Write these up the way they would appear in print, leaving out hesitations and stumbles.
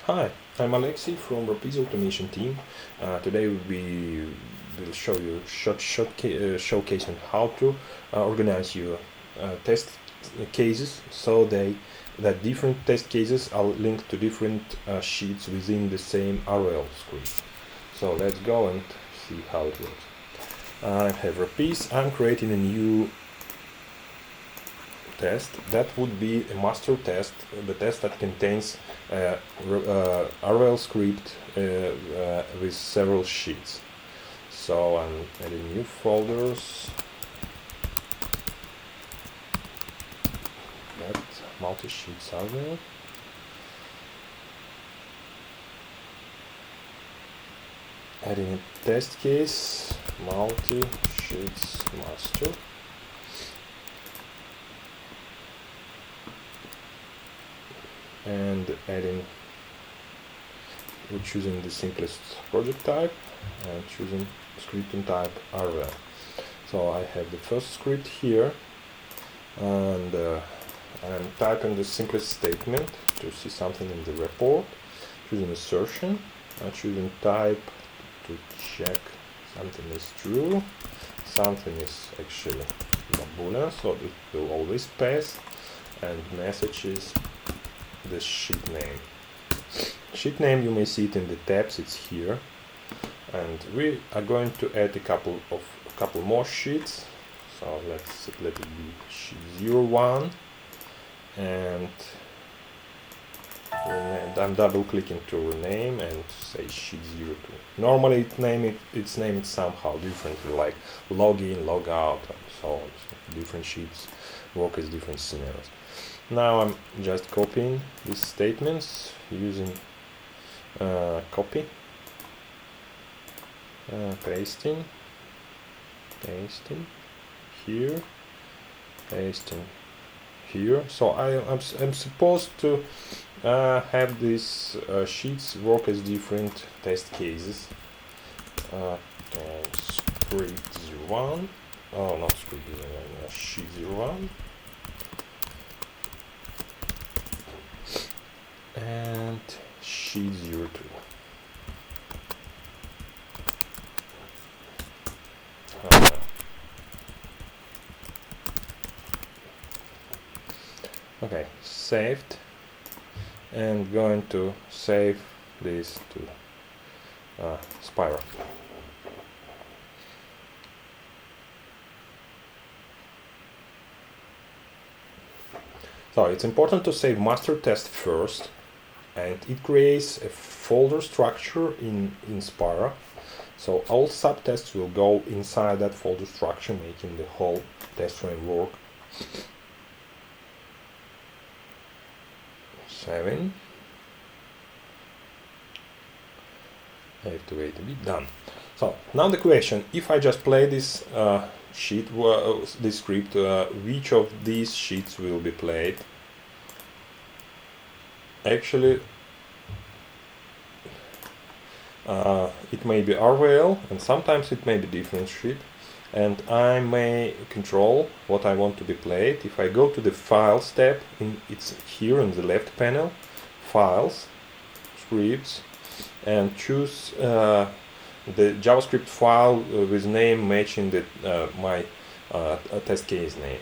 Hi, I'm Alexei from Rapise Automation team. Today we will show you showcase on how to organize your test cases so that different test cases are linked to different sheets within the same RVL script. So let's go and see how it works. I have Rapise. I'm creating a new test that would be a master test, the test that contains RVL script with several sheets. So I'm adding new folders, that multi-sheets RVL, adding a test case, multi-sheets master. And we're choosing the simplest project type and choosing scripting type RVL. So I have the first script here, and I'm typing the simplest statement to see something in the report, choosing assertion, and choosing type to check something is true, something is actually not Boolean, so it will always pass, and message is the sheet name. Sheet name, you may see it in the tabs, it's here, and we are going to add a couple more sheets. So let it be sheet 01, and I'm double clicking to rename and say sheet 02. Normally it's named somehow differently, like login, logout, and so on. So different sheets work as different scenarios. Now I'm just copying these statements using copy, pasting here, pasting here. So I'm supposed to have these sheets work as different test cases. Script 01, oh not script 01, sheet 01. And sheet 02. Okay, saved, and going to save this to Spyro. So it's important to save master test first, and it creates a folder structure in Spyro. So all subtests will go inside that folder structure, making the whole test framework. Saving. I have to wait a bit. Done. So now the question: if I just play this sheet, this script, which of these sheets will be played? Actually, it may be RVL, and sometimes it may be different sheet, and I may control what I want to be played. If I go to the Files tab, it's here in the left panel, Files, Scripts, and choose the JavaScript file with name matching my test case name.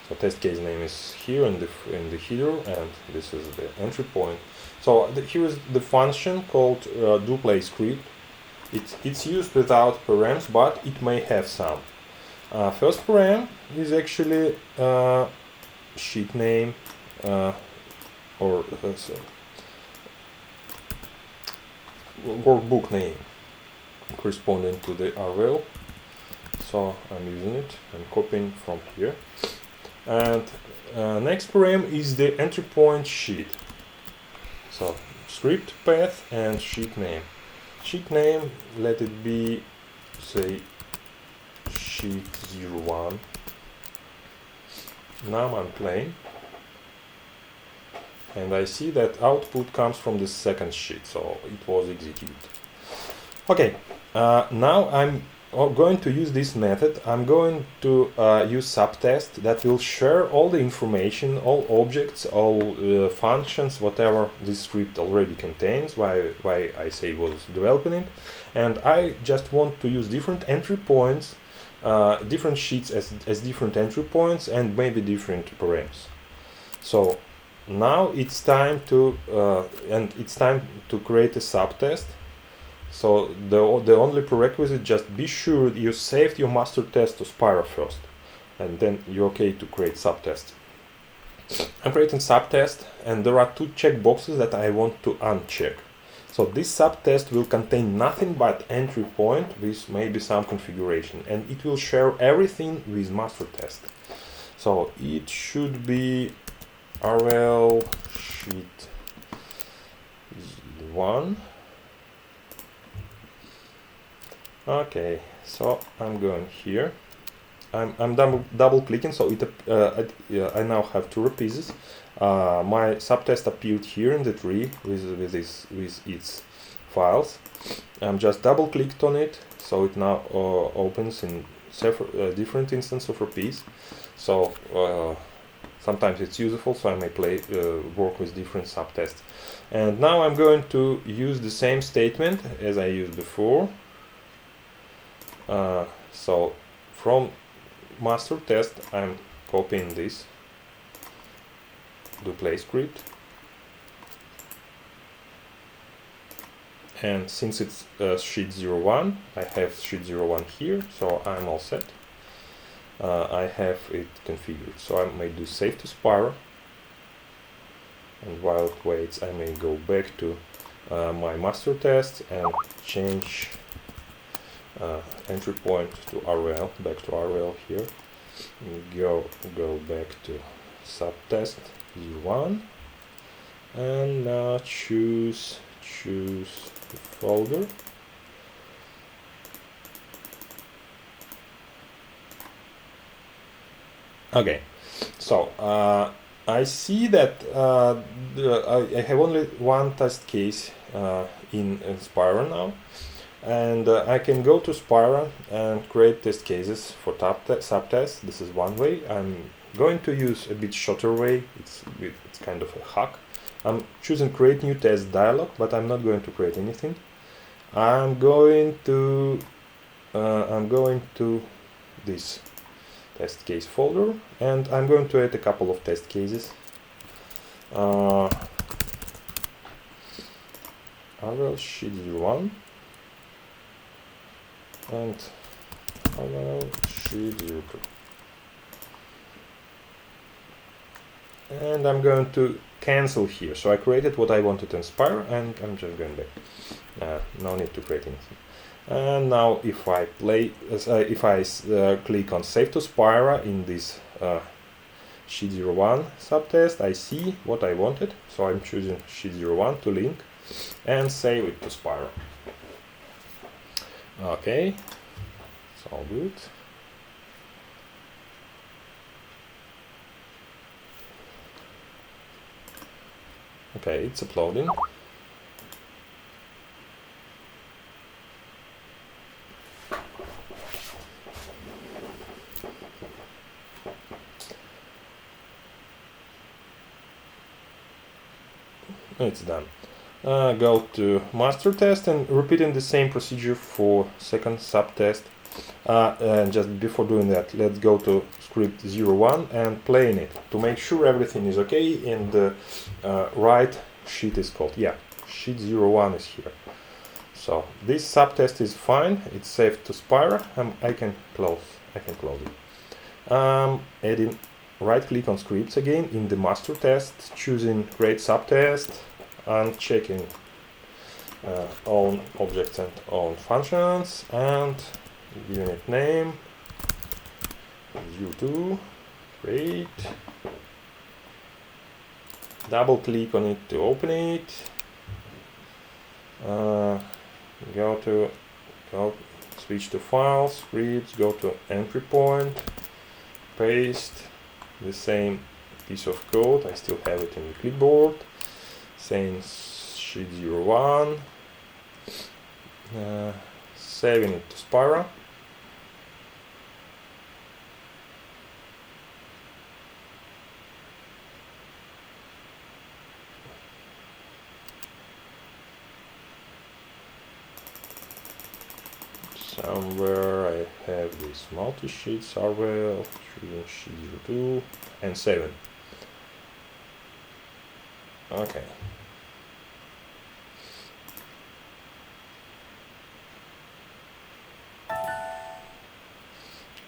So test case name is here in the header, and this is the entry point. So here is the function called doPlayScript. It's used without params, but it may have some. First param is actually sheet name or workbook name corresponding to the RVL. So I'm using it and copying from here. And next param is the entry point sheet. So script path and sheet name. Sheet name, let it be, say, sheet 01. Now I'm playing, and I see that output comes from the second sheet, so it was executed. Okay, now I'm going to use this method, I'm going to use subtest that will share all the information, all objects, all functions, whatever this script already contains, why I say was developing it. And I just want to use different entry points, different sheets as different entry points, and maybe different params. So now it's time to create a subtest. So the only prerequisite, just be sure you saved your master test to Spyro first, and then you're okay to create subtest. I'm creating subtest, and there are two checkboxes that I want to uncheck. So this subtest will contain nothing but entry point with maybe some configuration, and it will share everything with master test. So it should be RVL sheet 1. Okay, so I'm going here. I'm double clicking, so I now have two rapises. My subtest appeared here in the tree with its files. I'm just double clicked on it, so it now opens in several different instances of rapise. So sometimes it's useful, so I may work with different subtests. And now I'm going to use the same statement as I used before. So from master test, I'm copying this, do play script, and since it's sheet 01, I have sheet 01 here, so I'm all set. I have it configured, so I may do save to Spyro, and while it waits, I may go back to my master test and change entry point to RVL, back to RVL here. Go back to subtest 01, and now choose the folder. Okay, so I see that I have only one test case in Spyro now. And I can go to Spyro and create test cases for subtests. This is one way. I'm going to use a bit shorter way. It's kind of a hack. I'm choosing create new test dialog, but I'm not going to create anything. I'm going to this test case folder, and I'm going to add a couple of test cases. RVL sheet 01. And RVL sheet 02. And I'm going to cancel here. So I created what I wanted in Spyro, and I'm just going back. No need to create anything. And now if I click on save to Spyro in this sheet 01 subtest, I see what I wanted. So I'm choosing sheet 01 to link and save it to Spyro. Okay, it's all good. Okay, it's uploading. It's done. Go to master test and repeating the same procedure for second subtest. And just before doing that, let's go to script 01 and playing it to make sure everything is okay and the right sheet is called. Yeah, sheet 01 is here. So this subtest is fine. It's saved to Spyro. I can close it. Adding right click on scripts again in the master test, choosing create subtest, and checking own objects and own functions, and giving it name U2, create, double click on it to open it, switch to file, scripts, go to entry point, paste the same piece of code, I still have it in the clipboard, saying sheet 01, saving it to Spyro, Somewhere I have these multi-sheets, RVL, sheet 02, and 7. Okay.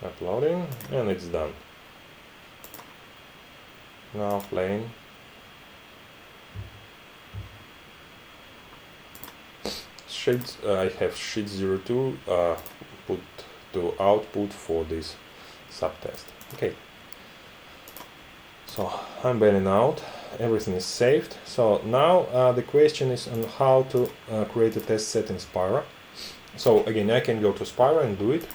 Uploading, and it's done. Now playing. Sheets, I have sheet 02 put to output for this subtest. Okay. So I'm bailing out. Everything is saved. So now the question is on how to create a test set in Spyro. So again, I can go to Spyro and do it.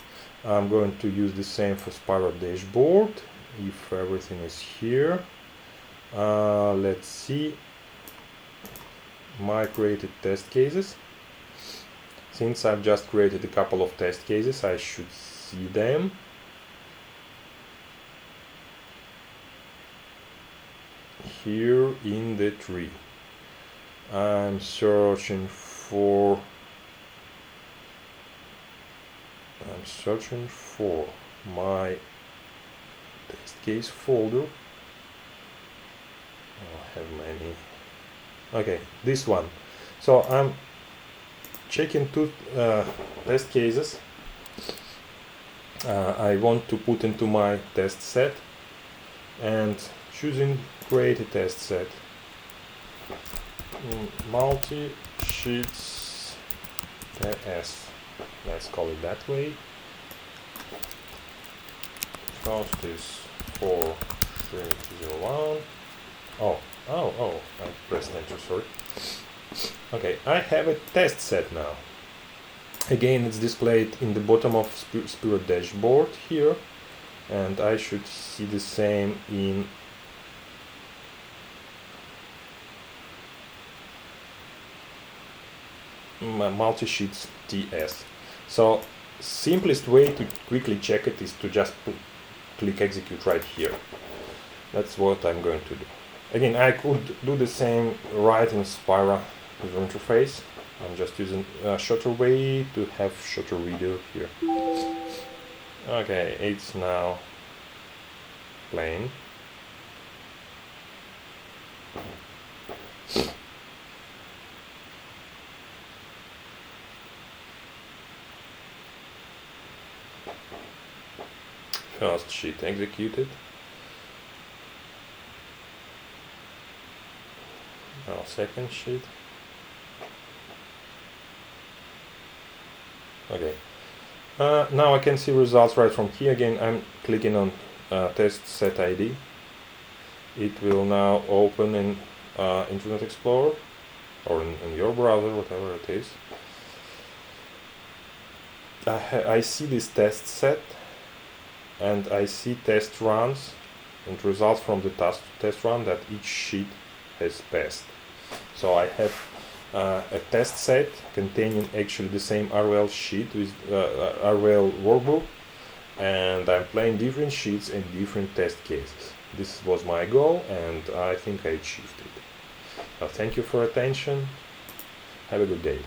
I'm going to use the same for Spyro dashboard. If everything is here, let's see my created test cases. Since I've just created a couple of test cases, I should see them. Here in the tree. I'm searching for my test case folder. I have many. Okay, this one. So I'm checking two test cases I want to put into my test set and choosing create a test set. Multi-sheets TS, let's call it that way. First is 4301. Oh, I pressed enter, sorry. Okay, I have a test set now. Again, it's displayed in the bottom of Spiro dashboard here, and I should see the same in my multi-sheets TS. So simplest way to quickly check it is to just click execute right here. That's what I'm going to do. Again, I could do the same right in Spyro user interface. I'm just using a shorter way to have shorter video here. Okay, it's now playing. First sheet executed. Now second sheet. Okay. Now I can see results right from here. Again, I'm clicking on test set ID. It will now open in Internet Explorer or in your browser, whatever it is. I see this test set and I see test runs and results from the test run that each sheet has passed. So I have a test set containing actually the same RVL sheet with RVL workbook, and I'm playing different sheets and different test cases. This was my goal, and I think I achieved it. Thank you for your attention. Have a good day.